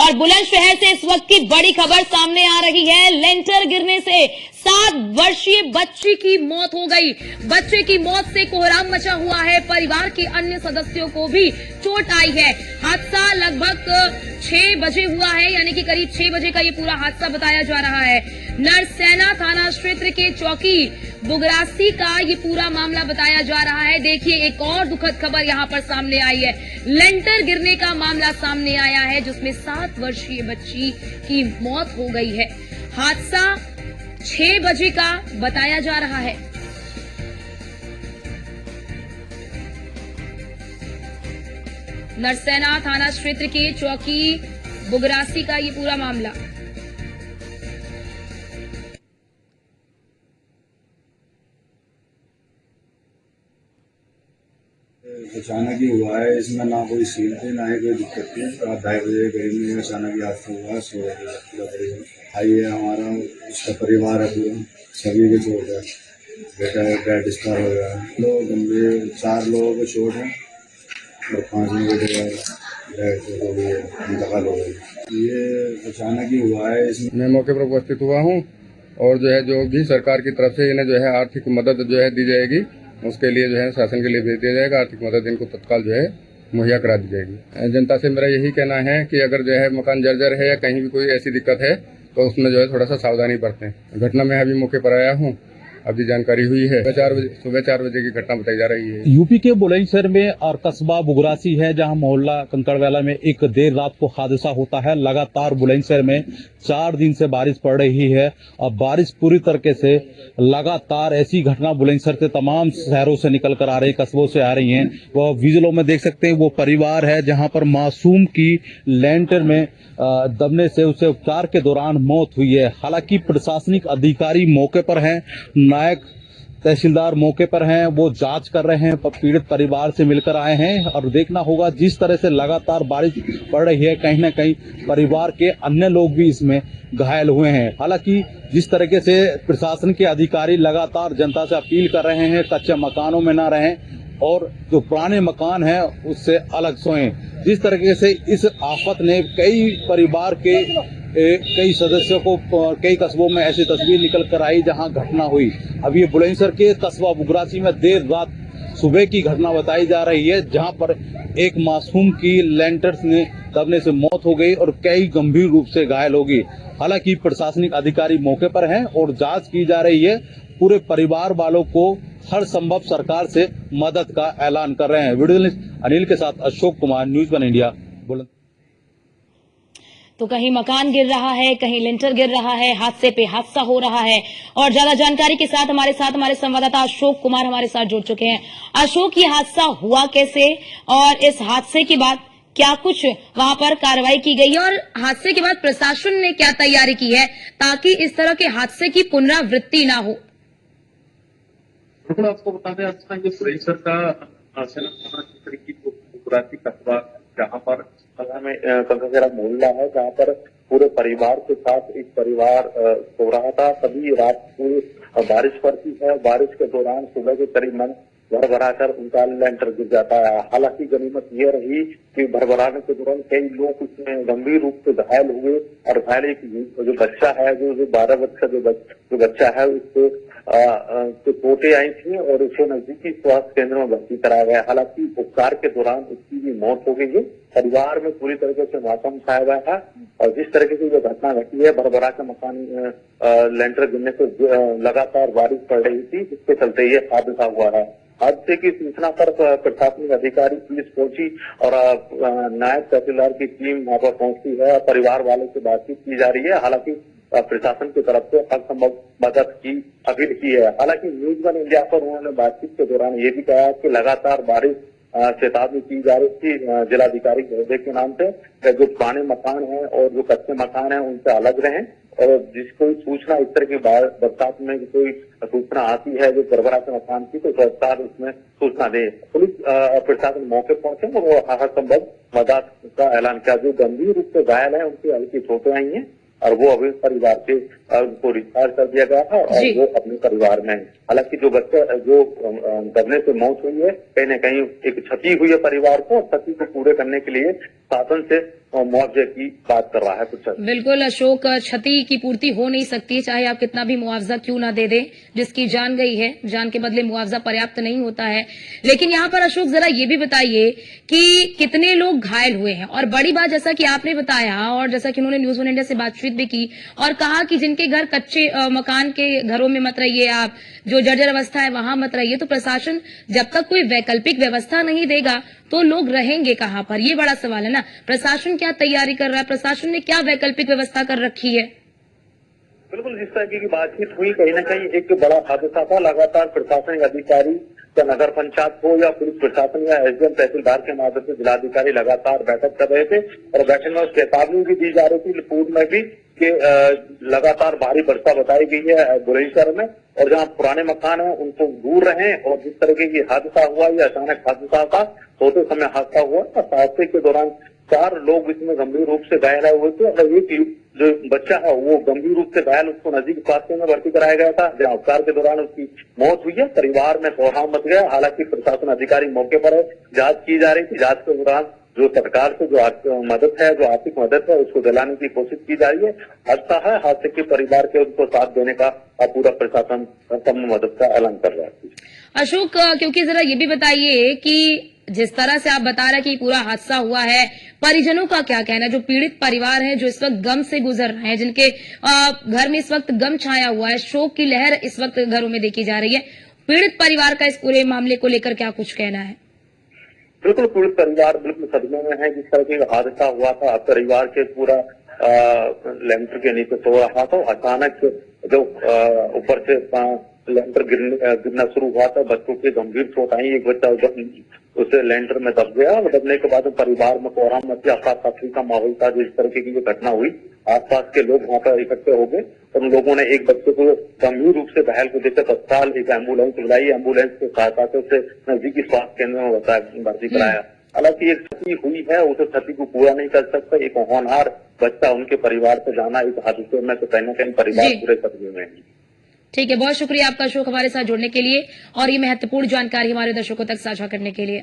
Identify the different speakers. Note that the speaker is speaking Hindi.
Speaker 1: और बुलंदशहर से इस वक्त की बड़ी खबर सामने आ रही है। लेंटर गिरने से 7 वर्षीय बच्ची की मौत हो गई। बच्चे की मौत से कोहराम मचा हुआ है। परिवार के अन्य सदस्यों को भी चोट आई है। हादसा लगभग 6 बजे हुआ है, यानी कि करीब 6 बजे का ये पूरा हादसा बताया जा रहा है। नरसेना थाना क्षेत्र के चौकी बुगरासी का ये पूरा मामला बताया जा रहा है। देखिए, एक और दुखद खबर यहाँ पर सामने आई है। लेंटर गिरने का मामला सामने आया है, जिसमें 7 वर्षीय बच्ची की मौत हो गई है। हादसा 6 बजे का बताया जा रहा है। नरसेना थाना क्षेत्र के चौकी बुगरासी का ये पूरा मामला।
Speaker 2: अचानक ही हुआ है, इसमें ना कोई सीन थी ना ही कोई दिक्कत थी। रात 2:30 बजे करीब में अचानक ही हादसा हुआ है। 16 भाई है हमारा, उसका परिवार है पूरा, सभी के चोट है। बेटा डेड स्टार हो गया, लोग गंभीर 4 लोगों को चोट है और 5 लोगों को इंतकाल हो गई। ये अचानक ही हुआ है। इसमें
Speaker 3: मैं मौके पर उपस्थित हुआ हूँ और जो भी सरकार की तरफ से इन्हें आर्थिक मदद दी जाएगी, उसके लिए शासन के लिए भेज दिया जाएगा। आर्थिक मदद इनको तत्काल मुहैया करा दी जाएगी। जनता से मेरा यही कहना है कि अगर मकान जर्जर है या कहीं भी कोई ऐसी दिक्कत है तो उसमें थोड़ा सा सावधानी बरतें। घटना में अभी मौके पर आया हूँ, अभी जानकारी हुई है। सुबह 4 बजे की घटना बताई जा रही है।
Speaker 4: यूपी के बुलंदशहर में और कस्बा बुगरासी है, जहां मोहल्ला कंकड़वाला में एक देर रात को हादसा होता है। लगातार बुलंदशहर में 4 दिन से बारिश पड़ रही है और बारिश पूरी तरीके से लगातार ऐसी घटना बुलंदशहर से तमाम शहरों से निकल कर आ रही, कस्बों से आ रही हैं। वह विजुअलों में देख सकते हैं, वो परिवार है जहां पर मासूम की लेंटर में दबने से उसे उपचार के दौरान मौत हुई है। हालांकि प्रशासनिक अधिकारी मौके पर हैं, नायक तहसीलदार मौके पर हैं, वो जांच कर रहे हैं, पीड़ित परिवार से मिलकर आए हैं। और देखना होगा, जिस तरह से लगातार बारिश पड़ रही है, कहीं न कहीं परिवार के अन्य लोग भी इसमें घायल हुए हैं। हालांकि जिस तरीके से प्रशासन के अधिकारी लगातार जनता से अपील कर रहे हैं, कच्चे मकानों में न रहें और जो पुराने मकान है उससे अलग सोएं। जिस तरीके से इस आफत ने कई परिवार के कई सदस्यों को कई कस्बों में ऐसी तस्वीर निकल कर आई जहां घटना हुई। अब ये बुलंदशहर के कस्बा बुगरासी में देर रात सुबह की घटना बताई जा रही है, जहां पर एक मासूम की लेंटर्स ने दबने से मौत हो गई और कई गंभीर रूप से घायल हो गई। हालांकि प्रशासनिक अधिकारी मौके पर हैं और जांच की जा रही है। पूरे परिवार वालों को हर संभव सरकार से मदद का ऐलान कर रहे हैं। वीडियो जर्नलिस्ट अनिल के साथ अशोक कुमार, न्यूज़ 1 इंडिया, बुलंद।
Speaker 1: तो कहीं मकान गिर रहा है, कहीं लेंटर गिर रहा है, हादसे पे हादसा हो रहा है। और ज्यादा जानकारी के साथ हमारे संवाददाता अशोक कुमार हमारे साथ जुड़ चुके हैं। अशोक, ये हादसा हुआ कैसे और इस हादसे के बाद क्या कुछ वहां पर कार्रवाई की गई है और हादसे के बाद प्रशासन ने क्या तैयारी की है ताकि इस तरह के हादसे की पुनरावृत्ति ना हो?
Speaker 5: बिल्कुल, आपको बता दें, ये बुलंदशहर का सेना थाना क्षेत्र की बुगरासी कस्बा, जहाँ पर में कंकड़वाला मोहल्ला है, जहाँ पर पूरे परिवार के साथ एक परिवार सो रहा था। तभी रात को बारिश पड़ती है। बारिश के दौरान सुबह के करीबन भरभराकर उनका लेंटर गिर जाता है। हालांकि गनीमत यह रही कि भरभराने के दौरान कई लोग उसमें गंभीर रूप से घायल हुए और घायल एक जो बच्चा है, जो 12 वर्ष का जो बच्चा है, उसको चोटें आई थी और उसे नजदीकी स्वास्थ्य केंद्र में भर्ती कराया गया। हालांकि उपचार के दौरान उसकी भी मौत हो गई है। परिवार में पूरी तरीके से मौसम छाया हुआ है और जिस तरीके से जो घटना घटी है, भरभरा के मकान लेंटर गिरने से लगातार बारिश पड़ रही थी, जिसके चलते ये हादसा हुआ है। हादसे की सूचना पर प्रशासनिक अधिकारी पुलिस पहुंची और नायब तहसीलदार की टीम वहां पर पहुंची है। परिवार वालों से बातचीत की जा रही है। हालांकि प्रशासन की तरफ से हर संभव मदद की अपील की है। हालांकि न्यूज़ 1 इंडिया पर उन्होंने बातचीत के दौरान ये भी कहा कि लगातार बारिश चेतावनी की जा रही थी जिलाधिकारी महोदय के नाम से, जो पुराने मकान हैं और जो कच्चे मकान हैं उनसे अलग रहें और जिसको सूचना इस तरह की बरसात में कोई सूचना आती है जो भरभरा के मकान की, तो सरकार उसमें सूचना दे। पुलिस प्रशासन मौके पहुंचे और वो हर संभव मदद का ऐलान किया। जो गंभीर रूप से घायल है उनकी हल्की चोटें आई हैं और वो अभी परिवार के उनको डिस्चार्ज कर दिया गया था और वो अपने परिवार में है। हालांकि जो बच्चा जो दबने से मौत हुई है, कहीं न कहीं एक क्षति हुई है परिवार को। क्षति को पूरे करने के लिए शासन से मुआवजे की बात कर रहा है। कुछ
Speaker 1: बिल्कुल अशोक, क्षति की पूर्ति हो नहीं सकती चाहे आप कितना भी मुआवजा क्यों ना दे दें। जिसकी जान गई है, जान के बदले मुआवजा पर्याप्त नहीं होता है। लेकिन यहाँ पर अशोक जरा ये भी बताइए कि कितने लोग घायल हुए हैं, और बड़ी बात जैसा कि आपने बताया और जैसा कि उन्होंने न्यूज़ 1 इंडिया से बातचीत भी की और कहा कि जिनके घर कच्चे मकान के घरों में मत रहिए आप, जो जर्जर अवस्था है वहां मत रहिए। तो प्रशासन जब तक कोई वैकल्पिक व्यवस्था नहीं देगा तो लोग रहेंगे कहां पर, ये बड़ा सवाल है ना। प्रशासन क्या तैयारी कर रहा है, प्रशासन ने क्या वैकल्पिक व्यवस्था कर रखी है?
Speaker 5: बिल्कुल, जिस तरह की बातचीत हुई कहीं न कहीं एक बड़ा हादसा था। लगातार प्रशासनिक अधिकारी या नगर पंचायत हो या पुलिस प्रशासन या एसडीएम तहसीलदार के माध्यम से जिलाधिकारी लगातार बैठक कर रहे थे और बैठक में चेतावनी भी दी जा रही थी पूर्व में भी कि लगातार भारी वर्षा बताई गई है बुलंदशहर में, और जहां पुराने मकान है उनको दूर रहें। और जिस तरीके की हादसा हुआ, ये अचानक हादसा था, सोते समय हादसा हुआ। हादसे के दौरान 4 लोग इसमें गंभीर रूप से घायल हुए थे और एक जो बच्चा है वो गंभीर रूप से घायल, उसको नजदीक स्वास्थ्य में भर्ती कराया गया था, जहां उपचार के दौरान उसकी मौत हुई है। परिवार में कोहराम मच गया। हालांकि प्रशासन अधिकारी मौके पर है, जांच की जा रही थी। जांच के दौरान जो सरकार से जो मदद है, जो आर्थिक मदद है, उसको दिलाने की कोशिश की जा रही है। हादसा है, हादसे के परिवार के उनको साथ देने का पूरा प्रशासन मदद का ऐलान कर रहा है।
Speaker 1: अशोक, क्योंकि जरा ये भी बताइए कि जिस तरह से आप बता रहे हैं कि पूरा हादसा हुआ है, परिजनों का क्या कहना है? जो पीड़ित परिवार है, जो इस वक्त गम से गुजर रहे हैं, जिनके घर में इस वक्त गम छाया हुआ है, शोक की लहर इस वक्त घरों में देखी जा रही है, पीड़ित परिवार का इस पूरे मामले को लेकर क्या कुछ कहना है?
Speaker 5: बिल्कुल, पीड़ित परिवार बिल्कुल सदमे में है। जिस तरह का हादसा हुआ था, परिवार के पूरा लेंटर के नीचे सो रहा था, अचानक जो ऊपर से लेंटर गिरना शुरू हुआ था, बच्चों की गंभीर चोट आई। एक बच्चा उसे लेंटर में दब गया और दबने के बाद परिवार में कोहराम मच गया, अफरा तफरी का माहौल था। जिस तरीके की घटना हुई, आसपास के लोग वहां पर इकट्ठे हो गए और उन लोगों ने एक बच्चे को गंभीर रूप से घायल को देखकर तत्काल एक एम्बुलेंस बुलाई। एम्बुलेंस की सहायता से उसे नजदीकी स्वास्थ्य केंद्र में भर्ती कराया। हालांकि एक क्षति हुई है, उस क्षति को पूरा नहीं कर सकता। एक होनहार बच्चा, उनके परिवार से जाना इस हादसे में, तो कहीं न कहीं परिवार पूरे सदमे में है।
Speaker 1: ठीक है, बहुत शुक्रिया आपका अशोक हमारे साथ जुड़ने के लिए और ये महत्वपूर्ण जानकारी हमारे दर्शकों तक साझा करने के लिए।